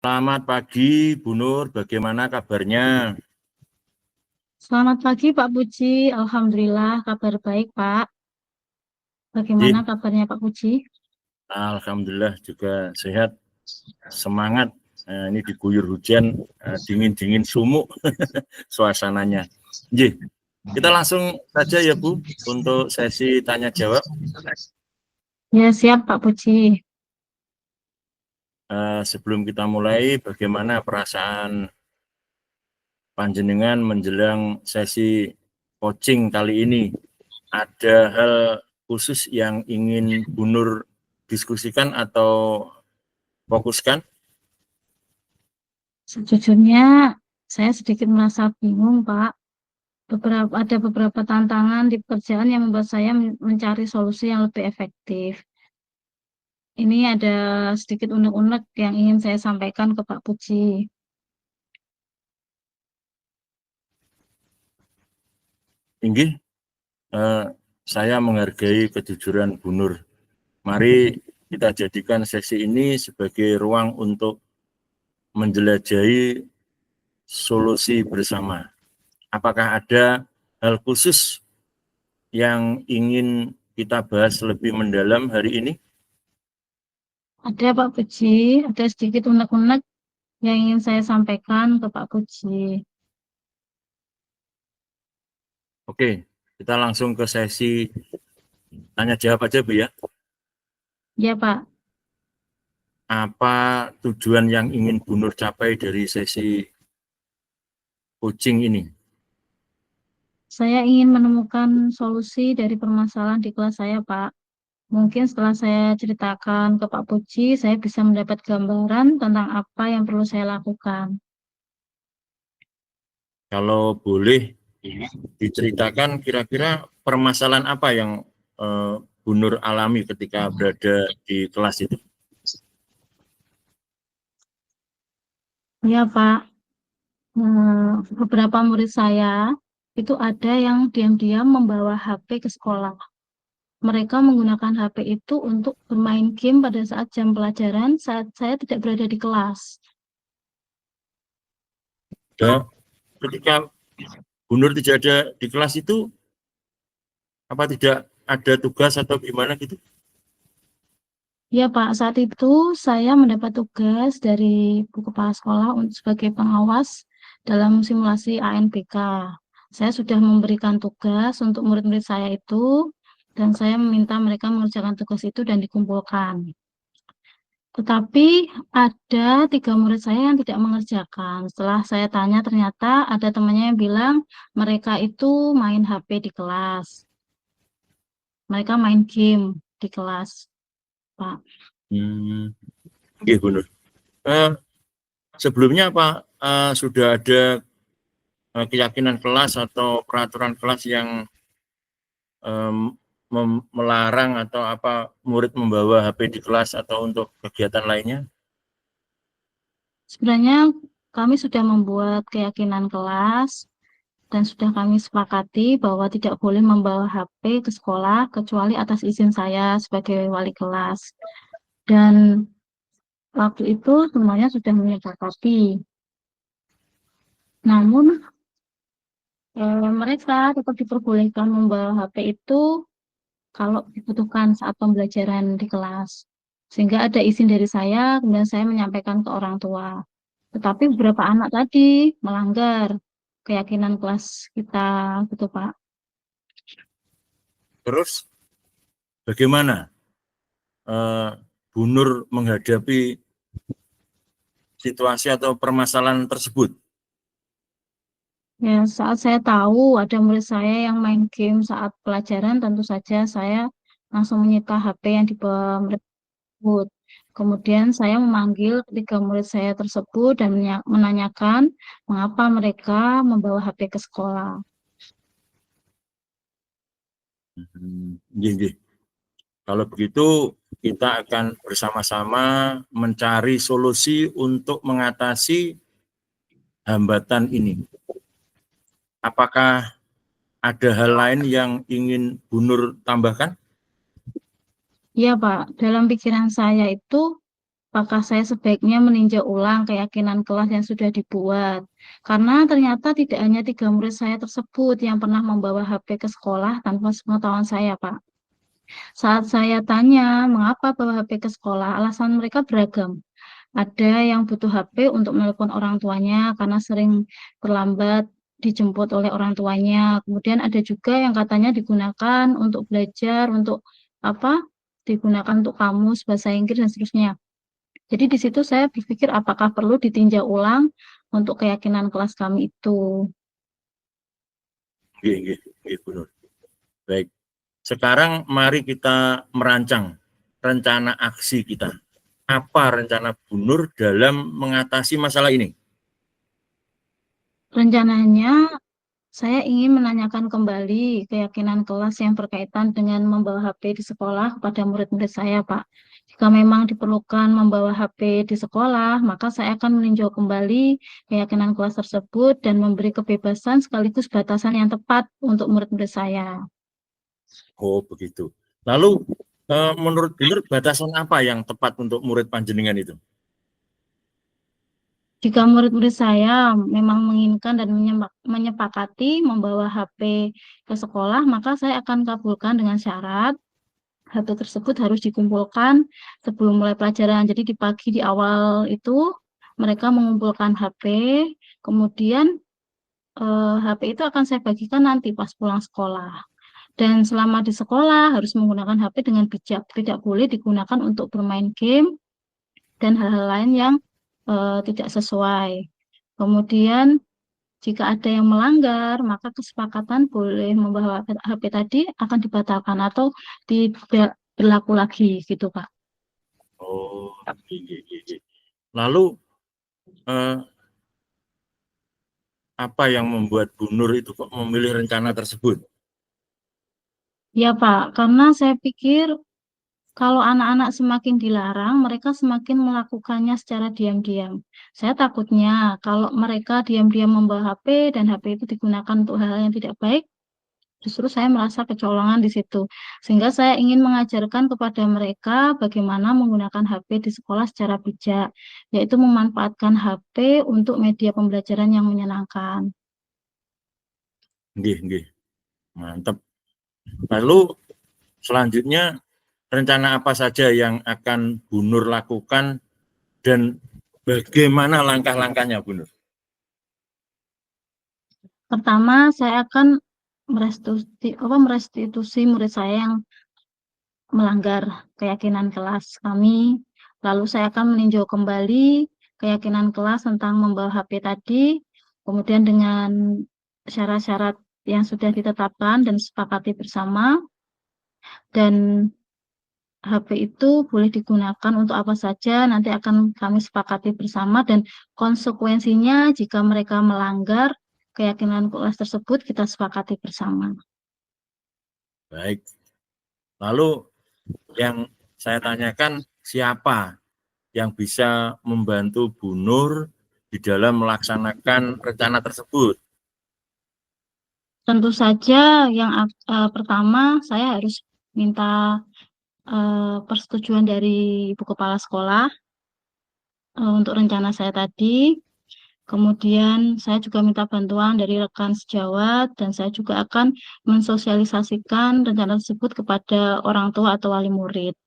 Selamat pagi, Bu Nur. Bagaimana kabarnya? Selamat pagi Pak Puji, Alhamdulillah kabar baik Pak. Bagaimana Ji, kabarnya Pak Puji? Alhamdulillah juga sehat, semangat. Ini diguyur hujan, dingin-dingin sumuk suasananya. Ji, kita langsung saja ya Bu, untuk sesi tanya jawab. Ya siap Pak Puji. Sebelum kita mulai, bagaimana perasaan panjenengan menjelang sesi coaching kali ini? Ada hal khusus yang ingin Bu Nur diskusikan atau fokuskan? Sejujurnya saya sedikit merasa bingung Pak. Ada beberapa tantangan di pekerjaan yang membuat saya mencari solusi yang lebih efektif. Ini ada sedikit unek-unek yang ingin saya sampaikan ke Pak Puji. Inggih, saya menghargai kejujuran Bu Nur. Mari kita jadikan sesi ini sebagai ruang untuk menjelajahi solusi bersama. Apakah ada hal khusus yang ingin kita bahas lebih mendalam hari ini? Ada Pak Puji, ada sedikit unek-unek yang ingin saya sampaikan ke Pak Puji. Oke, kita langsung ke sesi tanya jawab aja Bu ya. Ya Pak. Apa tujuan yang ingin Bu Nur capai dari sesi coaching ini? Saya ingin menemukan solusi dari permasalahan di kelas saya, Pak. Mungkin setelah saya ceritakan ke Pak Puji, saya bisa mendapat gambaran tentang apa yang perlu saya lakukan. Kalau boleh diceritakan kira-kira permasalahan apa yang Bu Nur alami ketika berada di kelas itu? Ya, Pak. Beberapa murid saya itu ada yang diam-diam membawa HP ke sekolah. Mereka menggunakan HP itu untuk bermain game pada saat jam pelajaran saat saya tidak berada di kelas. Dan ketika Bu Nur tidak ada di kelas itu, apa tidak ada tugas atau gimana gitu? Ya Pak, saat itu saya mendapat tugas dari Bu Kepala Sekolah sebagai pengawas dalam simulasi ANBK. Saya sudah memberikan tugas untuk murid-murid saya itu, dan saya meminta mereka mengerjakan tugas itu dan dikumpulkan. Tetapi ada 3 murid saya yang tidak mengerjakan. Setelah saya tanya, ternyata ada temannya yang bilang mereka itu main HP di kelas. Mereka main game di kelas, Pak. Oke, Bu Nur. Sebelumnya apa sudah ada keyakinan kelas atau peraturan kelas yang melarang atau apa murid membawa HP di kelas atau untuk kegiatan lainnya? Sebenarnya kami sudah membuat keyakinan kelas dan sudah kami sepakati bahwa tidak boleh membawa HP ke sekolah kecuali atas izin saya sebagai wali kelas. Dan waktu itu semuanya sudah menyepakati. Namun mereka tetap diperbolehkan membawa HP itu kalau dibutuhkan saat pembelajaran di kelas. Sehingga ada izin dari saya, kemudian saya menyampaikan ke orang tua. Tetapi beberapa anak tadi melanggar keyakinan kelas kita, gitu Pak. Terus bagaimana Bu Nur menghadapi situasi atau permasalahan tersebut? Ya, saat saya tahu ada murid saya yang main game saat pelajaran, tentu saja saya langsung menyita HP yang dibawa murid tersebut. Kemudian saya memanggil 3 murid saya tersebut dan menanyakan mengapa mereka membawa HP ke sekolah. Kalau begitu kita akan bersama-sama mencari solusi untuk mengatasi hambatan ini. Apakah ada hal lain yang ingin Bu Nur tambahkan? Iya Pak, dalam pikiran saya itu apakah saya sebaiknya meninjau ulang keyakinan kelas yang sudah dibuat. Karena ternyata tidak hanya 3 murid saya tersebut yang pernah membawa HP ke sekolah tanpa sepengetahuan saya, Pak. Saat saya tanya mengapa bawa HP ke sekolah, alasan mereka beragam. Ada yang butuh HP untuk menelpon orang tuanya karena sering terlambat dijemput oleh orang tuanya. Kemudian ada juga yang katanya digunakan untuk belajar, untuk apa? Digunakan untuk kamus bahasa Inggris dan seterusnya. Jadi di situ saya berpikir apakah perlu ditinjau ulang untuk keyakinan kelas kami itu. Nggih, Bu Nur. Baik. Sekarang mari kita merancang rencana aksi kita. Apa rencana Bu Nur dalam mengatasi masalah ini? Rencananya saya ingin menanyakan kembali keyakinan kelas yang berkaitan dengan membawa HP di sekolah kepada murid-murid saya, Pak. Jika memang diperlukan membawa HP di sekolah, maka saya akan meninjau kembali keyakinan kelas tersebut dan memberi kebebasan sekaligus batasan yang tepat untuk murid-murid saya. Oh, begitu. Lalu menurut Bu Nur batasan apa yang tepat untuk murid panjenengan itu? Jika murid-murid saya memang menginginkan dan menyepakati membawa HP ke sekolah, maka saya akan kabulkan dengan syarat HP tersebut harus dikumpulkan sebelum mulai pelajaran. Jadi di pagi di awal itu mereka mengumpulkan HP, kemudian HP itu akan saya bagikan nanti pas pulang sekolah. Dan selama di sekolah harus menggunakan HP dengan bijak, tidak boleh digunakan untuk bermain game dan hal-hal lain yang tidak sesuai. Kemudian jika ada yang melanggar, maka kesepakatan boleh membawa HP tadi akan dibatalkan atau tidak berlaku lagi gitu, Pak. Oh, iya. Lalu apa yang membuat Bu Nur itu kok memilih rencana tersebut? Ya, Pak, karena saya pikir kalau anak-anak semakin dilarang, mereka semakin melakukannya secara diam-diam. Saya takutnya kalau mereka diam-diam membawa HP dan HP itu digunakan untuk hal-hal yang tidak baik, justru saya merasa kecolongan di situ. Sehingga saya ingin mengajarkan kepada mereka bagaimana menggunakan HP di sekolah secara bijak, yaitu memanfaatkan HP untuk media pembelajaran yang menyenangkan. Nggih. Mantap. Lalu selanjutnya rencana apa saja yang akan Bu Nur lakukan dan bagaimana langkah-langkahnya, Bu Nur? Pertama, saya akan merestitusi murid saya yang melanggar keyakinan kelas kami. Lalu saya akan meninjau kembali keyakinan kelas tentang membawa HP tadi, kemudian dengan syarat-syarat yang sudah ditetapkan dan disepakati bersama, dan HP itu boleh digunakan untuk apa saja, nanti akan kami sepakati bersama, dan konsekuensinya jika mereka melanggar keyakinan kelas tersebut, kita sepakati bersama. Baik. Lalu yang saya tanyakan, siapa yang bisa membantu Bu Nur di dalam melaksanakan rencana tersebut? Tentu saja yang pertama saya harus minta persetujuan dari Ibu Kepala Sekolah untuk rencana saya tadi. Kemudian saya juga minta bantuan dari rekan sejawat dan saya juga akan mensosialisasikan rencana tersebut kepada orang tua atau wali murid.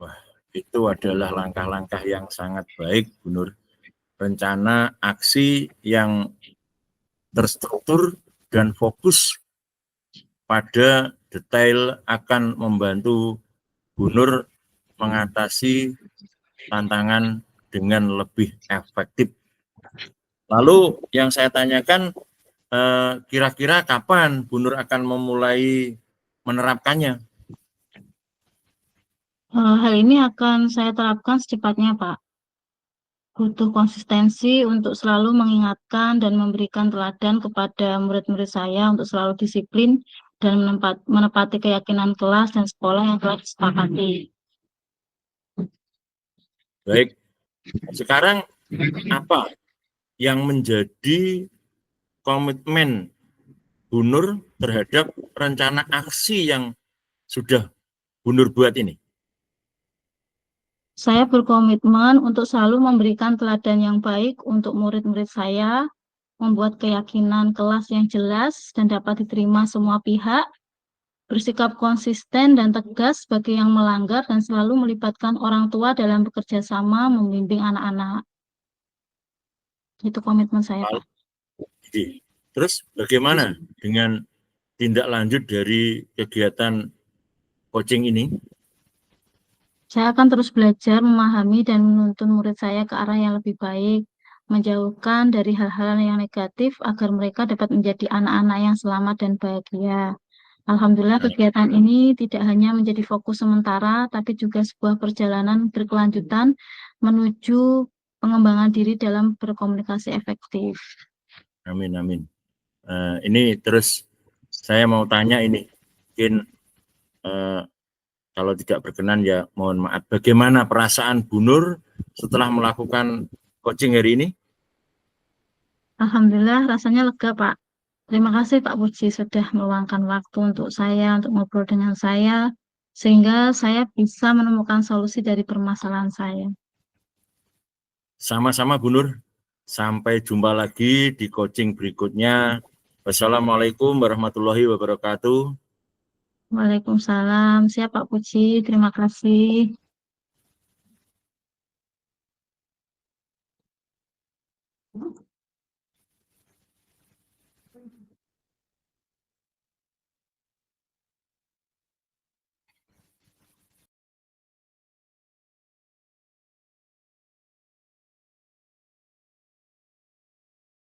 Wah, itu adalah langkah-langkah yang sangat baik, Bu Nur. Rencana aksi yang terstruktur dan fokus pada detail akan membantu Bu Nur mengatasi tantangan dengan lebih efektif. Lalu yang saya tanyakan, kira-kira kapan Bu Nur akan memulai menerapkannya? Hal ini akan saya terapkan secepatnya, Pak. Butuh konsistensi untuk selalu mengingatkan dan memberikan teladan kepada murid-murid saya untuk selalu disiplin dan menepati keyakinan kelas dan sekolah yang telah disepakati. Baik, sekarang apa yang menjadi komitmen Bu Nur terhadap rencana aksi yang sudah Bu Nur buat ini? Saya berkomitmen untuk selalu memberikan teladan yang baik untuk murid-murid saya, membuat keyakinan kelas yang jelas dan dapat diterima semua pihak, bersikap konsisten dan tegas bagi yang melanggar, dan selalu melibatkan orang tua dalam bekerja sama membimbing anak-anak. Itu komitmen saya, Pak. Jadi, terus bagaimana dengan tindak lanjut dari kegiatan coaching ini? Saya akan terus belajar, memahami, dan menuntun murid saya ke arah yang lebih baik, menjauhkan dari hal-hal yang negatif agar mereka dapat menjadi anak-anak yang selamat dan bahagia. Alhamdulillah, Nah, kegiatan ini tidak hanya menjadi fokus sementara, tapi juga sebuah perjalanan berkelanjutan menuju pengembangan diri dalam berkomunikasi efektif. amin, amin. Ini terus saya mau tanya ini, mungkin eh, kalau tidak berkenan ya mohon maaf. Bagaimana perasaan Bu Nur setelah melakukan coaching hari ini? Alhamdulillah, rasanya lega, Pak. Terima kasih Pak Puji sudah meluangkan waktu untuk saya, untuk ngobrol dengan saya, sehingga saya bisa menemukan solusi dari permasalahan saya. Sama-sama Bu Nur. Sampai jumpa lagi di coaching berikutnya. Wassalamualaikum warahmatullahi wabarakatuh. Waalaikumsalam. Siap Pak Puji, terima kasih.